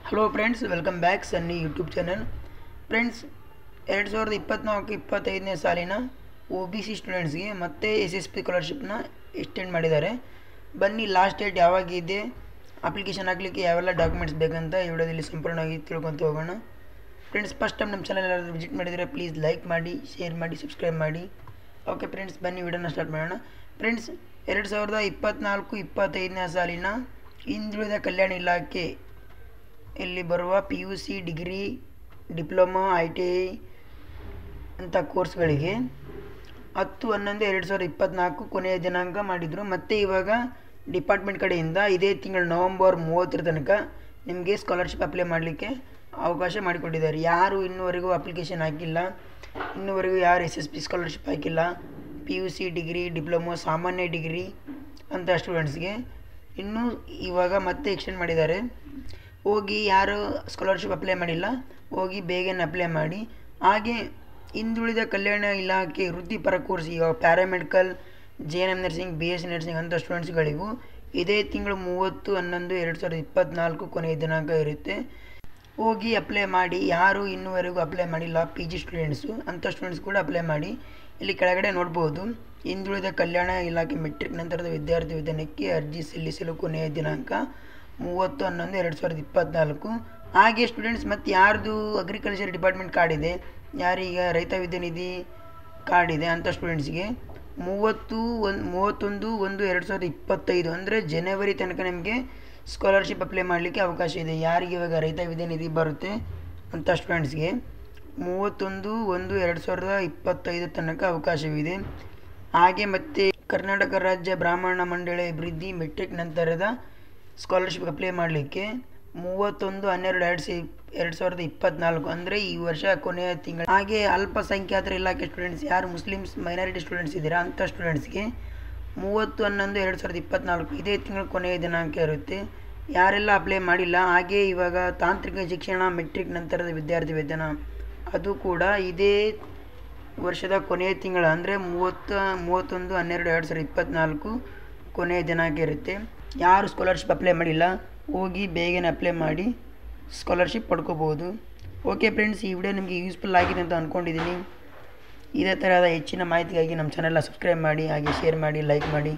Hello friends, welcome back ಸನ್ನಿ YouTube channel. Friends, 2024-25ನೇ ಸಾಲಿನ OBC ಸ್ಟೂಡೆಂಟ್ಸ್ಗೆ ಮತ್ತೆ SSP ಸ್ಕಾಲರ್ಶಿಪ್ನ ಎಕ್ಸ್ಟೆಂಡ್ ಮಾಡಿದ್ದಾರೆ. ಬನ್ನಿ, ಲಾಸ್ಟ್ ಡೇಟ್ ಯಾವಾಗಿದೆ, ಅಪ್ಲಿಕೇಶನ್ ಹಾಕಲಿಕ್ಕೆ ಯಾವೆಲ್ಲ ಡಾಕ್ಯುಮೆಂಟ್ಸ್ ಬೇಕಂತ ಈ ವಿಡಿಯೋದಲ್ಲಿ ಸಂಪೂರ್ಣವಾಗಿ ತಿಳ್ಕೊತ ಹೋಗೋಣ. ಫ್ರೆಂಡ್ಸ್, ಫಸ್ಟ್ ಟೈಮ್ ನಮ್ಮ ಚಾನಲ್ ಯಾರಾದರೂ ವಿಸಿಟ್ ಮಾಡಿದರೆ ಪ್ಲೀಸ್ ಲೈಕ್ ಮಾಡಿ, ಶೇರ್ ಮಾಡಿ, ಸಬ್ಸ್ಕ್ರೈಬ್ ಮಾಡಿ. ಓಕೆ ಫ್ರೆಂಡ್ಸ್, ಬನ್ನಿ ವಿಡಿಯೋನ ಸ್ಟಾರ್ಟ್ ಮಾಡೋಣ. ಫ್ರೆಂಡ್ಸ್, 2024-25ನೇ ಸಾಲಿನ ಹಿಂದುಳಿದ ಕಲ್ಯಾಣ ಇಲಾಖೆ ಇಲ್ಲಿ ಬರುವ PUC, ಡಿಗ್ರಿ, ಡಿಪ್ಲೊಮಾ, ITI ಅಂಥ ಕೋರ್ಸ್ಗಳಿಗೆ 10/11/2024 ಕೊನೆಯ ದಿನಾಂಕ ಮಾಡಿದರು. ಮತ್ತು ಇವಾಗ ಡಿಪಾರ್ಟ್ಮೆಂಟ್ ಕಡೆಯಿಂದ ಇದೇ ತಿಂಗಳು ನವಂಬರ್ 30 ತನಕ ನಿಮಗೆ ಸ್ಕಾಲರ್ಶಿಪ್ ಅಪ್ಲೈ ಮಾಡಲಿಕ್ಕೆ ಅವಕಾಶ ಮಾಡಿಕೊಟ್ಟಿದ್ದಾರೆ. ಯಾರು ಇನ್ನೂವರೆಗೂ ಅಪ್ಲಿಕೇಶನ್ ಹಾಕಿಲ್ಲ, ಇನ್ನೂವರೆಗೂ ಯಾರು SSP ಸ್ಕಾಲರ್ಶಿಪ್ ಹಾಕಿಲ್ಲ, PUC, ಡಿಗ್ರಿ, ಡಿಪ್ಲೊಮಾ, ಸಾಮಾನ್ಯ ಡಿಗ್ರಿ ಅಂಥ ಸ್ಟೂಡೆಂಟ್ಸ್ಗೆ ಇನ್ನೂ ಇವಾಗ ಮತ್ತೆ ಎಕ್ಸ್ಟೆಂಡ್ ಮಾಡಿದ್ದಾರೆ. ಹೋಗಿ ಯಾರು ಸ್ಕಾಲರ್ಶಿಪ್ ಅಪ್ಲೈ ಮಾಡಿಲ್ಲ, ಹೋಗಿ ಬೇಗನೆ ಅಪ್ಲೈ ಮಾಡಿ. ಹಾಗೆ ಹಿಂದುಳಿದ ಕಲ್ಯಾಣ ಇಲಾಖೆ ವೃತ್ತಿಪರ ಕೋರ್ಸ್, ಇವಾಗ paramedical, JNM nursing, BSc nursing ಅಂಥ ಸ್ಟೂಡೆಂಟ್ಸ್ಗಳಿಗೂ ಇದೇ ತಿಂಗಳು 30/11/2024 ಕೊನೆಯ ದಿನಾಂಕ ಇರುತ್ತೆ. ಹೋಗಿ ಅಪ್ಲೈ ಮಾಡಿ. ಯಾರು ಇನ್ನೂವರೆಗೂ ಅಪ್ಲೈ ಮಾಡಿಲ್ಲ, PG ಸ್ಟೂಡೆಂಟ್ಸು ಅಂಥ ಸ್ಟೂಡೆಂಟ್ಸ್ ಕೂಡ ಅಪ್ಲೈ ಮಾಡಿ. ಇಲ್ಲಿ ಕೆಳಗಡೆ ನೋಡ್ಬೋದು, ಹಿಂದುಳಿದ ಕಲ್ಯಾಣ ಇಲಾಖೆ ಮೆಟ್ರಿಕ್ ನಂತರದ ವಿದ್ಯಾರ್ಥಿ ವೇತನಕ್ಕೆ ಅರ್ಜಿ ಸಲ್ಲಿಸಲು ಕೊನೆಯ ದಿನಾಂಕ 30/11/2024. ಹಾಗೆ ಸ್ಟೂಡೆಂಟ್ಸ್, ಮತ್ತು ಯಾರ್ದು ಅಗ್ರಿಕಲ್ಚರ್ ಡಿಪಾರ್ಟ್ಮೆಂಟ್ ಕಾರ್ಡ್ ಇದೆ, ಯಾರೀಗ ರೈತ ವಿದ್ಯಾನಿಧಿ ಕಾರ್ಡ್ ಇದೆ ಅಂಥ ಸ್ಟೂಡೆಂಟ್ಸ್ಗೆ 31/1/2025 ಅಂದರೆ ಜನವರಿ ತನಕ ನಿಮಗೆ ಸ್ಕಾಲರ್ಶಿಪ್ ಅಪ್ಲೈ ಮಾಡಲಿಕ್ಕೆ ಅವಕಾಶ ಇದೆ. ಯಾರಿಗೆ ಇವಾಗ ರೈತ ವಿದ್ಯಾನಿಧಿ ಬರುತ್ತೆ ಅಂಥ ಸ್ಟೂಡೆಂಟ್ಸ್ಗೆ 31/1/2025 ತನಕ ಅವಕಾಶವಿದೆ. ಹಾಗೆ ಮತ್ತು ಕರ್ನಾಟಕ ರಾಜ್ಯ ಬ್ರಾಹ್ಮಣ ಮಂಡಳಿ ಅಭಿವೃದ್ಧಿ ಮೆಟ್ರಿಕ್ ನಂತರದ ಸ್ಕಾಲರ್ಶಿಪ್ ಅಪ್ಲೈ ಮಾಡಲಿಕ್ಕೆ 31/12/2024 ಅಂದರೆ ಈ ವರ್ಷ ಕೊನೆಯ ತಿಂಗಳು. ಹಾಗೆ ಅಲ್ಪಸಂಖ್ಯಾತರ ಇಲಾಖೆ ಸ್ಟೂಡೆಂಟ್ಸ್, ಯಾರು ಮುಸ್ಲಿಮ್ಸ್ ಮೈನಾರಿಟಿ ಸ್ಟೂಡೆಂಟ್ಸ್ ಇದ್ದೀರಾ ಅಂಥ ಸ್ಟೂಡೆಂಟ್ಸ್ಗೆ 30/11/2024 ಇದೇ ತಿಂಗಳು ಕೊನೆಯ ದಿನಾಂಕ ಇರುತ್ತೆ. ಯಾರೆಲ್ಲ ಅಪ್ಲೈ ಮಾಡಿಲ್ಲ, ಹಾಗೆ ಇವಾಗ ತಾಂತ್ರಿಕ ಶಿಕ್ಷಣ ಮೆಟ್ರಿಕ್ ನಂತರದ ವಿದ್ಯಾರ್ಥಿ ವೇತನ ಅದು ಕೂಡ ಇದೇ ವರ್ಷದ ಕೊನೆಯ ತಿಂಗಳು ಅಂದರೆ 31/12/2024 ಕೊನೆಯ ದಿನಾಂಕ ಇರುತ್ತೆ. ಯಾರು ಸ್ಕಾಲರ್ಶಿಪ್ ಅಪ್ಲೈ ಮಾಡಿಲ್ಲ, ಹೋಗಿ ಬೇಗನೆ ಅಪ್ಲೈ ಮಾಡಿ ಸ್ಕಾಲರ್ಶಿಪ್ ಪಡ್ಕೋಬೋದು. ಓಕೆ ಫ್ರೆಂಡ್ಸ್, ಈ ವಿಡಿಯೋ ನಿಮಗೆ ಯೂಸ್ಫುಲ್ ಆಗಿದೆ ಅಂತ ಅಂದ್ಕೊಂಡಿದ್ದೀನಿ. ಇದೇ ಥರದ ಹೆಚ್ಚಿನ ಮಾಹಿತಿಗಾಗಿ ನಮ್ಮ ಚಾನೆಲ್ನ ಸಬ್ಸ್ಕ್ರೈಬ್ ಮಾಡಿ, ಹಾಗೆ ಶೇರ್ ಮಾಡಿ, ಲೈಕ್ ಮಾಡಿ.